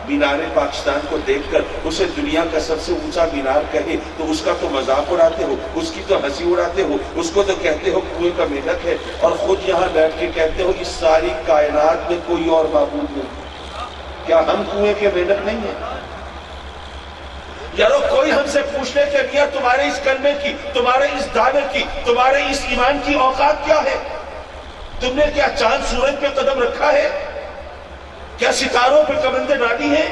مینار پاکستان کو دیکھ کر اسے دنیا کا سب سے اونچا مینار کہے تو اس کا تو مذاق اڑاتے ہو، اس کی تو ہنسی اڑاتے ہو، اس کو تو کہتے ہو کنویں کا مینک ہے، اور خود یہاں بیٹھ کے کہتے ہو اس ساری کائنات میں کوئی اور معبود نہیں۔ کیا ہم کنویں کے مینک نہیں ہیں؟ یارو کوئی ہم سے پوچھ لے کہ میاں تمہارے اس کلمے کی، تمہارے اس دعوے کی، تمہارے اس ایمان کی اوقات کیا ہے؟ تم نے کیا چاند سورج پہ قدم رکھا ہے؟ کیا ستاروں پہ کمندیں ڈالی ہیں؟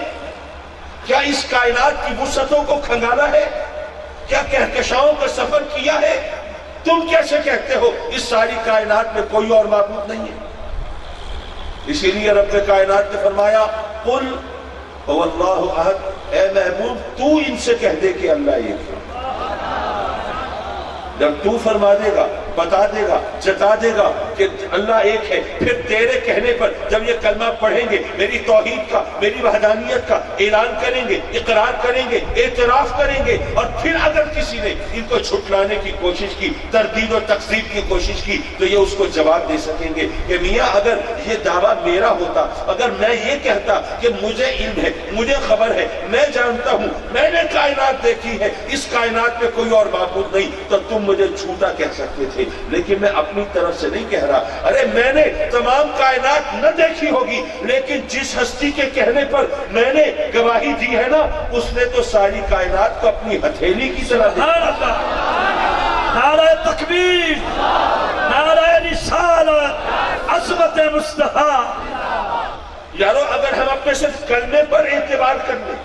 کیا اس کائنات کی وسعتوں کو کھنگالا ہے؟ کیا کہکشاؤں کا سفر کیا ہے؟ تم کیسے کہتے ہو اس ساری کائنات میں کوئی اور معبود نہیں ہے؟ اسی لیے رب کائنات نے فرمایا قل هو اللہ احد، اے محبوب تو ان سے کہہ دے کہ اللہ ایک ہے۔ جب تو فرما دے گا، بتا دے گا، جتا دے گا کہ اللہ ایک ہے، پھر تیرے کہنے پر جب یہ کلمہ پڑھیں گے، میری توحید کا، میری وحدانیت کا اعلان کریں گے، اقرار کریں گے، اعتراف کریں گے، اور پھر اگر کسی نے ان کو چھٹلانے کی کوشش کی، تردید و تکذیب کی کوشش کی، تو یہ اس کو جواب دے سکیں گے کہ میاں اگر یہ دعویٰ میرا ہوتا، اگر میں یہ کہتا کہ مجھے علم ہے، مجھے خبر ہے، میں جانتا ہوں، میں نے کائنات دیکھی ہے، اس کائنات میں کوئی اور معبود نہیں، تو تم مجھے جھوٹا کہہ سکتے تھے، لیکن میں اپنی طرف سے نہیں کہہ رہا۔ ارے میں نے تمام کائنات نہ دیکھی ہوگی، لیکن جس ہستی کے کہنے پر میں نے گواہی دی ہے نا، اس نے تو ساری کائنات کو اپنی ہتھیلی کی طرح دیکھا۔ نعرہ تکبیر، نعرہ رسالت، عظمت مصطفیٰ۔ یارو اگر ہم اپنے صرف کلمے پر اعتبار کر لیں،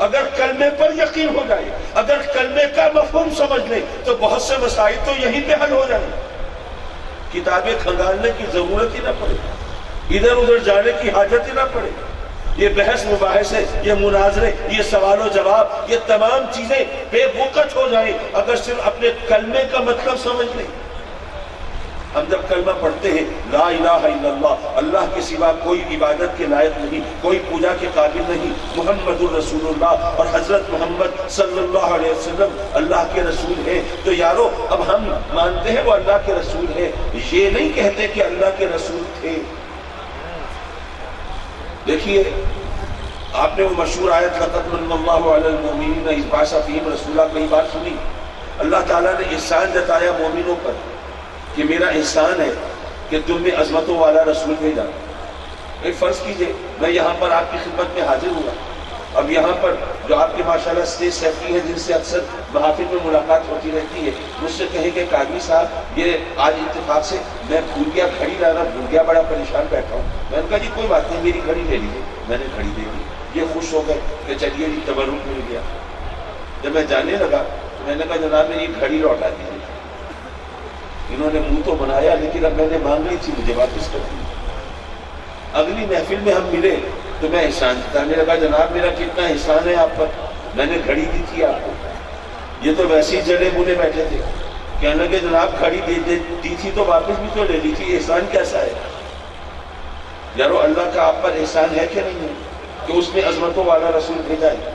اگر کلمے پر یقین ہو جائے، اگر کلمے کا مفہوم سمجھ لیں، تو بہت سے مسائل تو یہیں پہ حل ہو جائیں۔ کتابیں کھنگالنے کی ضرورت ہی نہ پڑے، ادھر ادھر جانے کی حاجت ہی نہ پڑے۔ یہ بحث مباحثے، یہ مناظرے، یہ سوال و جواب، یہ تمام چیزیں بے وقت ہو جائیں اگر صرف اپنے کلمے کا مطلب سمجھ لیں۔ ہم جب کلمہ پڑھتے ہیں لا الہ الا اللہ، اللہ کے سوا کوئی عبادت کے لائق نہیں، کوئی پوجا کے قابل نہیں، محمد الرسول اللہ، اور حضرت محمد صلی اللہ علیہ وسلم اللہ کے رسول ہیں، تو یارو اب ہم مانتے ہیں وہ اللہ کے رسول ہیں، یہ نہیں کہتے کہ اللہ کے رسول تھے۔ دیکھیے آپ نے وہ مشہور آیت لقد من اللہ علی المؤمنین اذ بعث فیہم رسولا کئی بار سنی۔ اللہ تعالیٰ نے احسان جتایا مومنوں پر کہ میرا احسان ہے کہ تم نے عظمتوں والا رسول بھیجا۔ ایک فرض کیجئے میں یہاں پر آپ کی خدمت میں حاضر ہوا، اب یہاں پر جو آپ کے ماشاءاللہ اسٹیج سیکٹری ہیں جن سے اکثر محافل میں ملاقات ہوتی رہتی ہے، مجھ سے کہیں کہ قاضی صاحب یہ آج اتفاق سے میں بھول گیا، گھڑی لانا بھول گیا، بڑا پریشان بیٹھا ہوں۔ میں نے کہا جی کوئی بات نہیں، میری گھڑی لے لیجیے۔ میں نے گھڑی دے دی، یہ خوش ہو گئے کہ چلیے جی تبرک مل گیا۔ جب میں جانے لگا تو میں نے کہا جناب میری گھڑی لوٹا دیجیے۔ انہوں نے منہ تو بنایا لیکن اب میں نے مانگ لی تھی، مجھے واپس کر دی۔ اگلی محفل میں ہم ملے تو میں احسان جتانے لگا، جناب میرا کتنا احسان ہے آپ پر، میں نے گھڑی دی تھی آپ کو۔ یہ تو ویسے ہی جڑے بولے بیٹھے تھے، کہنے لگے جناب گھڑی دی تھی تو واپس بھی تو لے لی تھی، احسان کیسا ہے؟ یارو اللہ کا آپ پر احسان ہے کہ نہیں ہے کہ اس نے عظمتوں والا رسول بھیجا ہے؟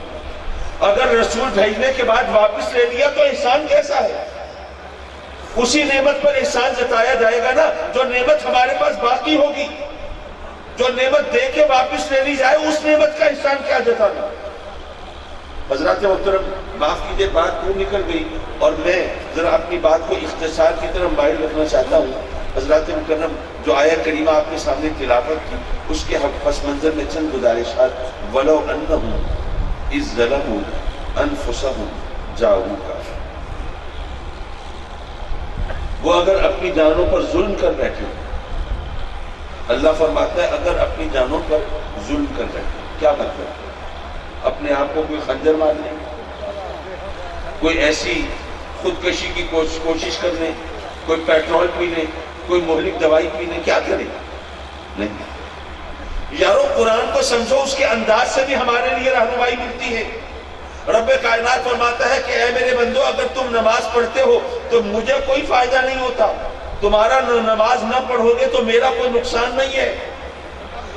اگر رسول بھیجنے کے بعد واپس لے لیا تو احسان کیسا ہے؟ اسی نعمت پر احسان جتایا جائے گا نا جو نعمت ہمارے پاس باقی ہوگی، جو نعمت دے کے واپس لے لی جائے اس نعمت کا احسان کیا جتانا۔ حضرات محترم معاف کیجیے بات کیوں نکل گئی، اور میں ذرا اپنی بات کو اختصار کی طرف مائل رکھنا چاہتا ہوں۔ حضرات مکرم جو آیت کریمہ آپ کے سامنے تلاوت کی اس کے پس منظر میں چند گزارشات۔ وَلَوْ أَنَّهُمْ إِذْ ظَلَمُوا أَنفُسَهُمْ جَاءُوكَ، وہ اگر اپنی جانوں پر ظلم کر بیٹھے، اللہ فرماتا ہے اگر اپنی جانوں پر ظلم کر بیٹھے، کیا مطلب؟ اپنے آپ کو کوئی خنجر مار لیں، کوئی ایسی خودکشی کی کوشش کر لیں، کوئی پیٹرول پی لیں، کوئی مہلک دوائی پی لیں، کیا کریں؟ نہیں یارو قرآن کو سمجھو، اس کے انداز سے بھی ہمارے لیے رہنمائی ملتی ہے۔ رب کائنات فرماتا ہے کہ اے میرے بندو اگر تم نماز پڑھتے ہو تو مجھے کوئی فائدہ نہیں ہوتا، تمہارا نماز نہ پڑھو گے تو میرا کوئی نقصان نہیں ہے۔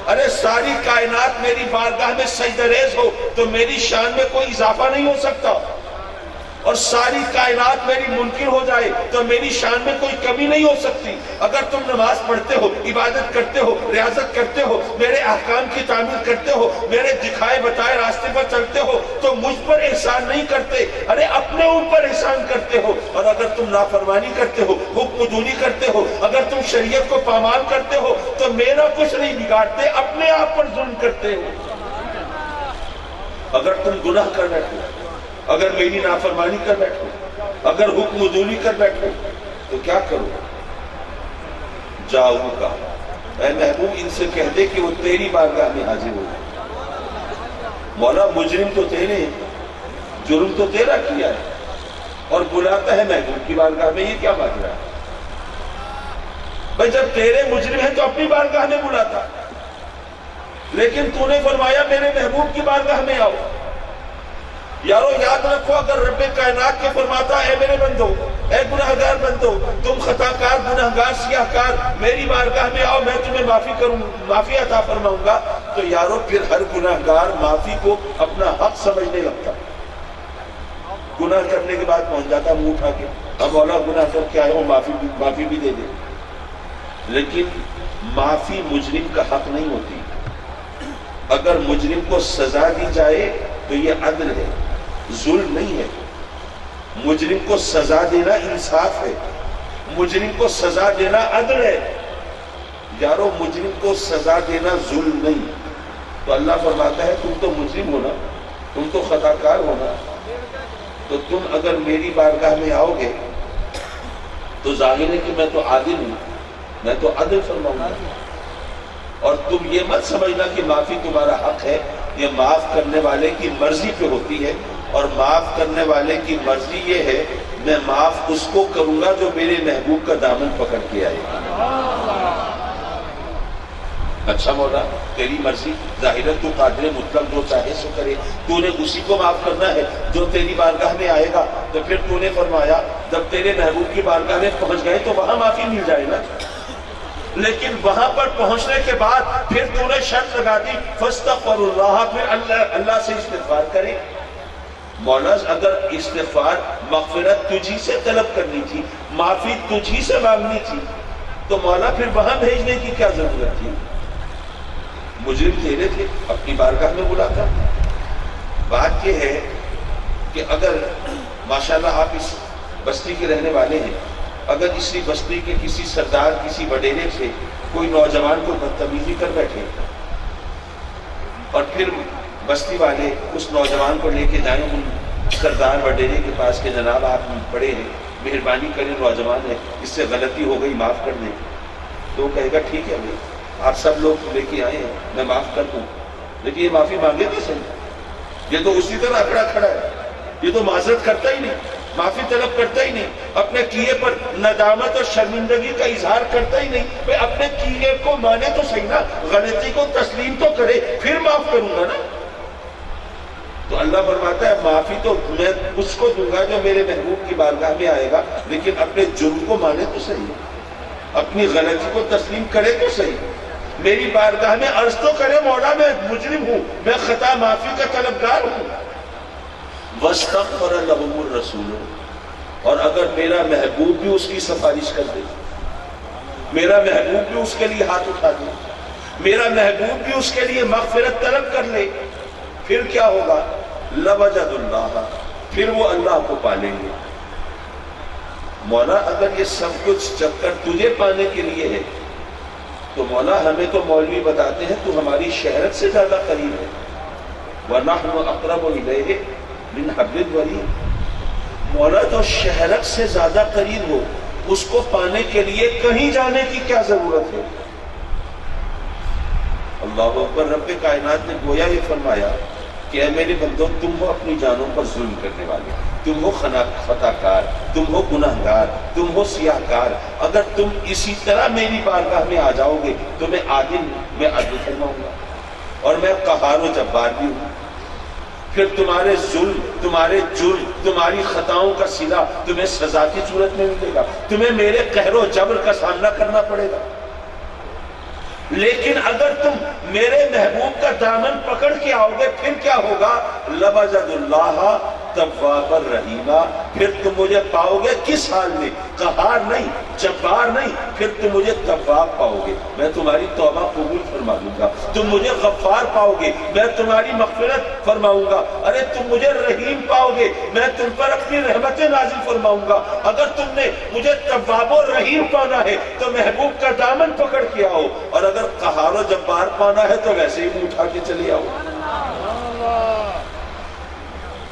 ارے ساری کائنات میری بارگاہ میں سجدہ ریز ہو تو میری شان میں کوئی اضافہ نہیں ہو سکتا، اور ساری کائنات میری منکر ہو جائے تو میری شان میں کوئی کمی نہیں ہو سکتی. اگر تم نماز پڑھتے ہو، عبادت کرتے ہو، ریاضت کرتے ہو، میرے احکام کی تعمیل کرتے ہو، میرے دکھائے بتائے راستے پر چلتے ہو تو مجھ پر احسان نہیں کرتے، ارے اپنے اوپر احسان کرتے ہو. اور اگر تم نافرمانی کرتے ہو، حکم جولی کرتے ہو، اگر تم شریعت کو پامال کرتے ہو تو میرا کچھ نہیں بگاڑتے، اپنے آپ پر ظلم کرتے ہو. اگر تم گناہ کر بیٹھو، اگر میری نافرمانی کر بیٹھو، اگر حکم عدولی کر بیٹھو تو کیا کرو؟ جاؤ کا اے محبوب ان سے کہہ دے کہ وہ تیری بارگاہ میں حاضر ہو. مولا مجرم تو تیرے، جرم تو تیرا کیا ہے، اور بلاتا ہے محبوب کی بارگاہ میں. یہ کیا بات رہا ہے بھائی؟ جب تیرے مجرم ہیں تو اپنی بارگاہ میں بلاتا، لیکن تو نے فرمایا میرے محبوب کی بارگاہ میں آؤ. یارو یاد رکھو، اگر رب کائنات کے فرماتا اے میرے بندو، اے گناہگار بندو، تم خطا کار، گناہگار، سیاہ کار، میری بارگاہ میں آؤ، میں تمہیں معافی کروں، معافی عطا فرماؤں گا، تو یارو پھر ہر گناہگار معافی کو اپنا حق سمجھنے لگتا. گناہ کرنے کے بعد پہنچ جاتا منہ اٹھا کے، اب مولا گناہ کر کے آئے ہو، معافی بھی دے دے. لیکن معافی مجرم کا حق نہیں ہوتی. اگر مجرم کو سزا دی جائے تو یہ عدل ہے، ظلم نہیں ہے. مجرم کو سزا دینا انصاف ہے، مجرم کو سزا دینا عدل ہے. یارو مجرم کو سزا دینا ظلم نہیں. تو اللہ فرماتا ہے تم تو مجرم ہو نا، تم تو خطا کار ہو نا، تو تم اگر میری بارگاہ میں آؤ گے تو ظاہر ہے کہ میں تو عادل ہوں، میں تو عدل فرماؤں گا. اور تم یہ مت سمجھنا کہ معافی تمہارا حق ہے، یہ معاف کرنے والے کی مرضی پہ ہوتی ہے. اور معاف کرنے والے کی مرضی یہ ہے میں معاف اس کو کروں گا جو میرے محبوب کا دامن پکڑ کے آئے. اچھا مولا تیری مرضی، ظاہر ہے تو قادر مطلق، جو چاہے سو کرے. تو نے اسی کو معاف کرنا ہے جو تیری بارگاہ میں آئے گا. تو پھر تو نے فرمایا جب تیرے محبوب کی بارگاہ میں پہنچ گئے تو وہاں معافی مل جائے نا. لیکن وہاں پر پہنچنے کے بعد پھر تو نے شرط لگا دی فاستغفر اللہ، پھر اللہ سے استغفار کرے. مولا اگر استغفار مغفرت تجھی سے طلب کرنی تھی، معافی تجھی سے مانگنی تھی، تو مولا پھر وہاں بھیجنے کی کیا ضرورت تھی؟ مجرم تیرے تھے، اپنی بارگاہ میں بلاتا. بات یہ ہے کہ اگر ماشاءاللہ آپ اس بستی کے رہنے والے ہیں، اگر اسی بستی کے کسی سردار، کسی وڈیرے سے کوئی نوجوان کو بدتمیزی کر بیٹھے اور پھر بستی والے اس نوجوان کو لے کے جائیں ان سردار وڈیرے کے پاس کہ جناب آپ بڑے ہیں، مہربانی کریں، نوجوان ہے، اس سے غلطی ہو گئی، معاف کر دیں. تو وہ کہے گا ٹھیک ہے بھائی، آپ سب لوگ لے کے آئے ہیں، میں معاف کر دوں. لیکن یہ معافی مانگے تو صحیح، یہ تو اسی طرح اکڑا کھڑا ہے، یہ تو معذرت کرتا ہی نہیں، معافی طلب کرتا ہی نہیں، اپنے کیے پر ندامت اور شرمندگی کا اظہار کرتا ہی نہیں. بھئی اپنے کیے کو مانے تو صحیح نا، غلطی کو تسلیم تو کرے، پھر معاف کروں گا نا. تو اللہ فرماتا ہے معافی تو میں اس کو دوں گا جو میرے محبوب کی بارگاہ میں آئے گا، لیکن اپنے جرم کو مانے تو صحیح، اپنی غلطی کو تسلیم کرے تو صحیح، میری بارگاہ میں عرض تو کرے مولا میں مجرم ہوں، میں خطا معافی کا طلبگار ہوں. وَاسْتَغْفَرَ لَهُمُ الرَّسُولُ، اور اگر میرا محبوب بھی اس کی سفارش کر دے، میرا محبوب بھی اس کے لیے ہاتھ اٹھا دے، میرا محبوب بھی اس کے لیے مغفرت طلب کر لے، پھر کیا ہوگا؟ لَوَجَدُ اللَّهَ، پھر وہ اللہ کو پالیں گے. مولا اگر یہ سب کچھ چکر تجھے پانے کے لیے ہے تو مولا ہمیں تو مولوی بتاتے ہیں تو ہماری شہرت سے زیادہ قریب ہے. وَنَحْنُ أَقْرَبُ إِلَيْهِ مِنْ حَبْلِ الْوَرِيدِ، مولا تو شہرت سے زیادہ قریب ہو، اس کو پانے کے لیے کہیں جانے کی کیا ضرورت ہے؟ اللہ اکبر. رب کائنات نے گویا یہ فرمایا کہ اے میرے بندو تم ہو اپنی جانوں پر ظلم کرنے والے، تم ہو خطا کار، تم ہو گناہگار، تم ہو سیاہ کار. اگر تم اسی طرح میری بارگاہ میں آ جاؤ گے تو میں عادل، میں عدل فرماؤں گا، اور میں قہار و جبار بھی ہوں. پھر تمہارے ظلم، تمہارے جرم، تمہاری خطاؤں کا صلہ تمہیں سزا کی صورت میں ملے گا، تمہیں میرے قہر و جبر کا سامنا کرنا پڑے گا. لیکن اگر تم میرے محبوب کا دامن پکڑ کے آؤ گے پھر کیا ہوگا؟ لَوَجَدُ اللَّهَ، التواب الرحیم، پھر تم مجھے پاؤ گے کس حال میں؟ قہار نہیں، جبار نہیں، پھر تم مجھے تواب پاؤ گے، میں تمہاری توبہ قبول فرما لوں گا۔ تم مجھے غفار پاؤ گے، میں تمہاری مغفرت فرماؤں گا۔ ارے تم مجھے رحیم پاؤ گے، میں تم پر اپنی رحمتیں نازل فرماؤں گا۔ اگر تم نے مجھے تواب و رحیم پانا ہے تو محبوب کا دامن پکڑ کے آؤ، اور اگر قہار و جبار پانا ہے تو ویسے ہی اٹھا کے چلے آؤ۔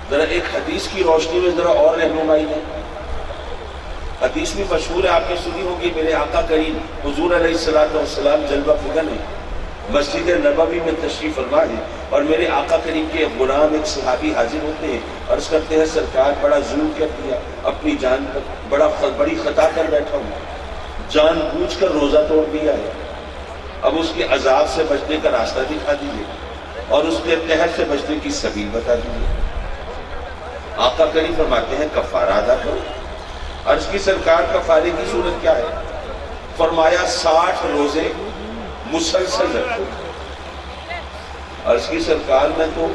ذرا ایک حدیث کی روشنی میں ذرا اور رہنمائی ہے۔ حدیث بھی مشہور ہے، آپ نے سنی ہوگی، میرے آقا کریم حضور علیہ السلام جلوہ فکن ہے، مسجد نبوی میں تشریف فرما ہے، اور میرے آقا کریم کے غلام ایک صحابی حاضر ہوتے ہیں، عرض کرتے ہیں سرکار بڑا ظلم کر دیا اپنی جان پر، بڑی خطا کر بیٹھا ہوں، جان بوجھ کر روزہ توڑ دیا ہے، اب اس کے عذاب سے بچنے کا راستہ دکھا دیجیے اور اس کے قہر سے بچنے کی سبیل بتا دیجیے۔ آقا کریم فرماتے ہیں کفارہ ادا کرو۔ عرض کی سرکار کفارے کی صورت کیا ہے؟ فرمایا 60 روزے مسلسل رکھو۔ عرض کی سرکار میں تو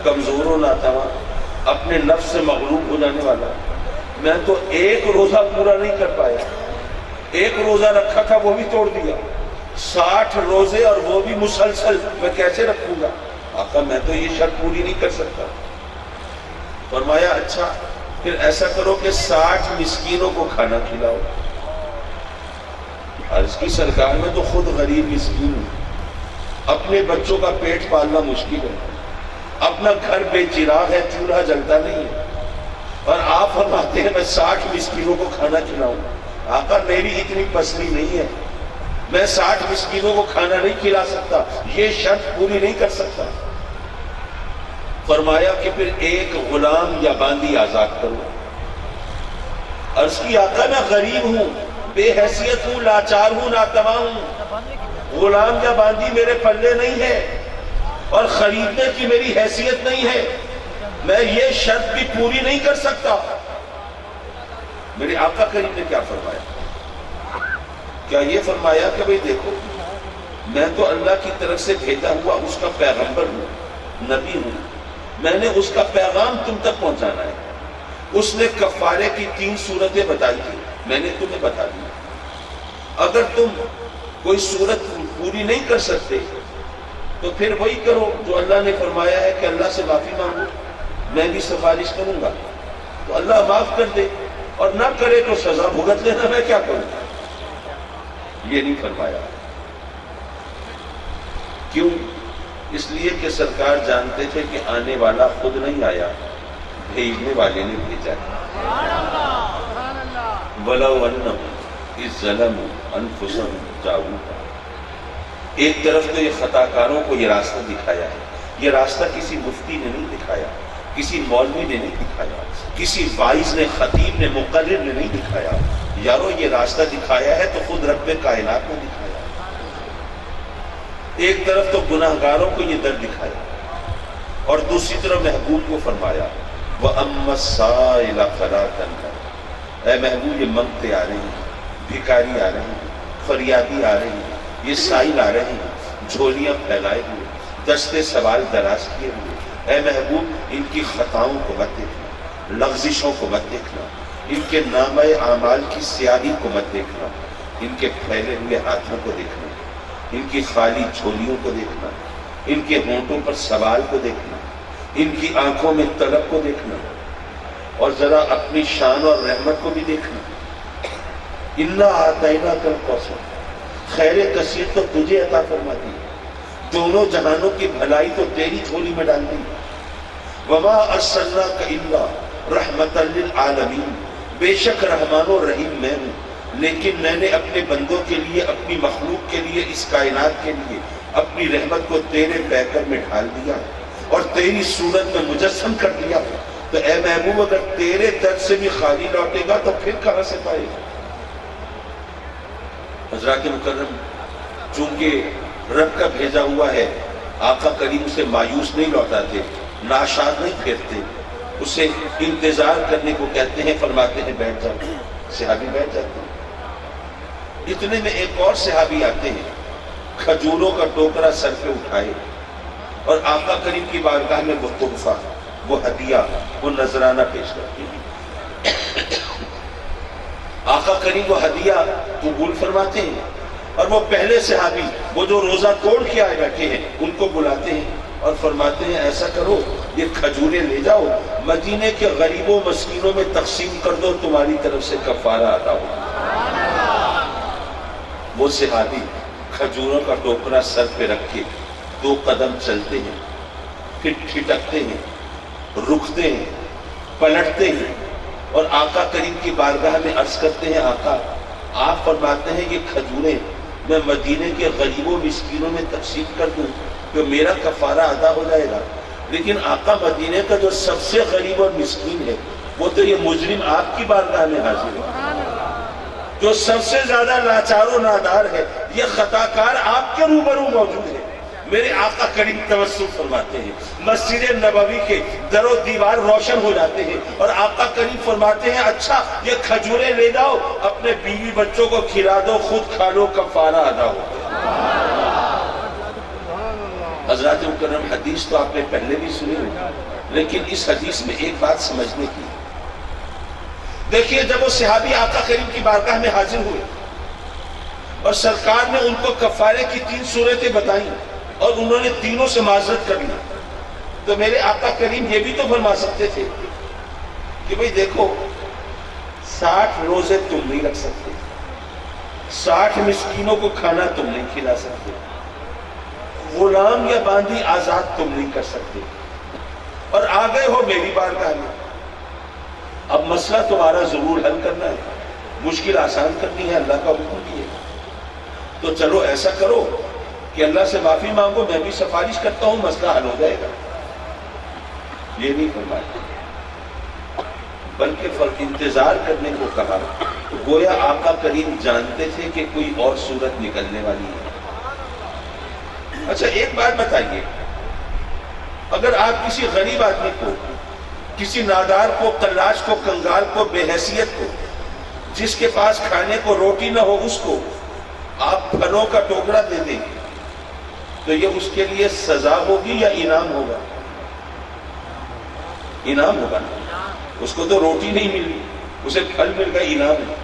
کمزور و ناتواں، اپنے نفس سے مغلوب ہو جانے والا، میں تو ایک روزہ پورا نہیں کر پایا، ایک روزہ رکھا تھا وہ بھی توڑ دیا، 60 روزے اور وہ بھی مسلسل میں کیسے رکھوں گا؟ آقا میں تو یہ شرط پوری نہیں کر سکتا۔ فرمایا اچھا پھر ایسا کرو کہ 60 مسکینوں کو کھانا کھلاؤ۔ عرض کی سرکار میں تو خود غریب مسکین ہوں، اپنے بچوں کا پیٹ پالنا مشکل ہے، اپنا گھر بے چراغ ہے، چولہا جلتا نہیں ہے، اور آپ فرماتے ہیں میں 60 مسکینوں کو کھانا کھلاؤں۔ آقا میری اتنی پسلی نہیں ہے، میں 60 مسکینوں کو کھانا نہیں کھلا سکتا، یہ شرط پوری نہیں کر سکتا۔ فرمایا کہ پھر ایک غلام یا باندی آزاد کرو۔ عرض کی آقا میں غریب ہوں، بے حیثیت ہوں، لاچار ہوں، ناتواں ہوں، غلام یا باندی میرے پلے نہیں ہے اور خریدنے کی میری حیثیت نہیں ہے، میں یہ شرط بھی پوری نہیں کر سکتا۔ میرے آقا کریم نے کیا فرمایا؟ کیا یہ فرمایا کہ بھئی دیکھو میں تو اللہ کی طرف سے بھیجا ہوا اس کا پیغمبر ہوں، نبی ہوں، میں نے اس کا پیغام تم تک پہنچانا ہے۔ اس نے کفارے کی 3 صورتیں بتائی تھی، میں نے تمہیں بتا دی، اگر تم کوئی صورت پوری نہیں کر سکتے تو پھر وہی کرو جو اللہ نے فرمایا ہے کہ اللہ سے معافی مانگو، میں بھی سفارش کروں گا تو اللہ معاف کر دے، اور نہ کرے تو سزا بھگت لینا، میں کیا کروں؟ یہ نہیں فرمایا۔ کیوں؟ اس لیے کہ سرکار جانتے تھے کہ آنے والا خود نہیں آیا، بھیجنے والے نے بھیجا ہے۔ وَلَوْ أَنَّهُمْ إِذْ ظَلَمُوا أَنفُسَهُمْ جَاءُوكَ، ایک طرف تو یہ خطا کاروں کو یہ راستہ دکھایا ہے، یہ راستہ کسی مفتی نے نہیں دکھایا، کسی مولوی نے نہیں دکھایا، کسی وائز نے، خطیب نے، مقرر نے نہیں دکھایا، یارو یہ راستہ دکھایا ہے تو خود رب کائنات نے دکھایا۔ ایک طرف تو گناہگاروں کو یہ در دکھایا اور دوسری طرف محبوب کو فرمایا وَأَمَّا السَّائِلَ فَلَا تَنْهَرْ، اے محبوب یہ منگتے آ رہے ہیں، بھکاری آ رہے ہیں، فریادی آ رہے ہیں، یہ سائل آ رہے ہیں، جھولیاں پھیلائے ہوئے، دستے سوال دراز کیے ہوئے، اے محبوب ان کی خطاؤں کو مت دیکھنا، لغزشوں کو مت دیکھنا، ان کے نامہ اعمال کی سیاہی کو مت دیکھنا، ان کے پھیلے ہوئے ہاتھوں کو دیکھنا، ان کی خالی جھولیوں کو دیکھنا، ان کے ہونٹوں پر سوال کو دیکھنا، ان کی آنکھوں میں طلب کو دیکھنا، اور ذرا اپنی شان اور رحمت کو بھی دیکھنا۔ اِنَّا أَعْطَيْنَاكَ الْكَوْثَرَ، خیر کثیر تو تجھے عطا فرما دی، دونوں جہانوں کی بھلائی تو تیری جھولی میں ڈال دی۔ وَمَا أَرْسَلْنَاكَ إِلَّا رَحْمَةً لِلْعَالَمِينَ، بے شک رحمان و رحیم میں ہوں، لیکن میں نے اپنے بندوں کے لیے، اپنی مخلوق کے لیے، اس کائنات کے لیے اپنی رحمت کو تیرے پیکر میں ڈھال دیا اور تیری صورت میں مجسم کر دیا۔ تو اے محبوب اگر تیرے در سے بھی خالی لوٹے گا تو پھر کہاں سے پائے گا؟ حضرات مکرم، چونکہ رب کا بھیجا ہوا ہے، آقا کریم اسے مایوس نہیں لوٹاتے، ناشاد نہیں پھیرتے، اسے انتظار کرنے کو کہتے ہیں، فرماتے ہیں بیٹھ جاؤ، صحابی بیٹھ جاتے ہیں۔ اتنے میں ایک اور صحابی آتے ہیں، کھجوروں کا ٹوکرا سر پہ اٹھائے اور آقا کریم کی بارگاہ میں گفتگو، وہ ہدیہ، وہ نذرانہ پیش کرتے ہیں۔ آقا کریم وہ ہدیہ قبول فرماتے ہیں، اور وہ پہلے صحابی وہ جو روزہ توڑ کے آئے بیٹھے ہیں ان کو بلاتے ہیں اور فرماتے ہیں ایسا کرو یہ کھجوریں لے جاؤ مدینے کے غریبوں مسکینوں میں تقسیم کر دو، تمہاری طرف سے کفارہ ادا ہو۔ وہ صحابی کھجوروں کا ٹوکرا سر پہ رکھ کے 2 قدم چلتے ہیں، پھر ٹھٹکتے ہیں، رکتے ہیں، پلٹتے ہیں، اور آقا کریم کی بارگاہ میں عرض کرتے ہیں آقا آپ فرماتے ہیں یہ کھجوریں میں مدینے کے غریبوں مسکینوں میں تقسیم کر دوں تو میرا کفارہ ادا ہو جائے گا، لیکن آقا مدینے کا جو سب سے غریب اور مسکین ہے وہ تو یہ مجرم آپ کی بارگاہ میں حاضر ہے، جو سب سے زیادہ لاچار و نادار ہے یہ خطا کار آپ کے روبرو موجود ہے۔ میرے آقا کریم توسل فرماتے ہیں، مسجد نبوی کے در و دیوار روشن ہو جاتے ہیں، اور آقا کریم فرماتے ہیں اچھا یہ کھجوریں لے جاؤ اپنے بیوی بچوں کو کھلا دو، خود کھا لو، کفارہ ادا ہو گیا۔ حضرات مکرم حدیث تو آپ نے پہلے بھی سنی ہوگی، لیکن اس حدیث میں ایک بات سمجھنے کی۔ دیکھیے جب وہ صحابی آقا کریم کی بارگاہ میں حاضر ہوئے اور سرکار نے ان کو کفارے کی 3 صورتیں بتائیں اور انہوں نے تینوں سے معذرت کر لی، تو میرے آقا کریم یہ بھی تو فرما سکتے تھے کہ بھئی دیکھو 60 روزے تم نہیں رکھ سکتے، 60 مسکینوں کو کھانا تم نہیں کھلا سکتے، غلام یا باندی آزاد تم نہیں کر سکتے، اور آ گئے ہو میری بارگاہ میں، اب مسئلہ تمہارا ضرور حل کرنا ہے، مشکل آسان کرنی ہے، اللہ کا حکم بھی ہے، تو چلو ایسا کرو کہ اللہ سے معافی مانگو، میں بھی سفارش کرتا ہوں، مسئلہ حل ہو جائے گا۔ یہ نہیں فرمایا، بلکہ انتظار کرنے کو کہا، گویا آقا کریم جانتے تھے کہ کوئی اور صورت نکلنے والی ہے۔ اچھا ایک بات بتائیے، اگر آپ کسی غریب آدمی کو، کسی نادار کو، قلاش کو، کنگال کو، بے حیثیت کو، جس کے پاس کھانے کو روٹی نہ ہو اس کو آپ پھلوں کا ٹوکرا دے دیں تو یہ اس کے لیے سزا ہوگی یا انعام ہوگا؟ انعام ہوگا نا، اس کو تو روٹی نہیں ملی، اسے پھل مل گیا، انعام ہے۔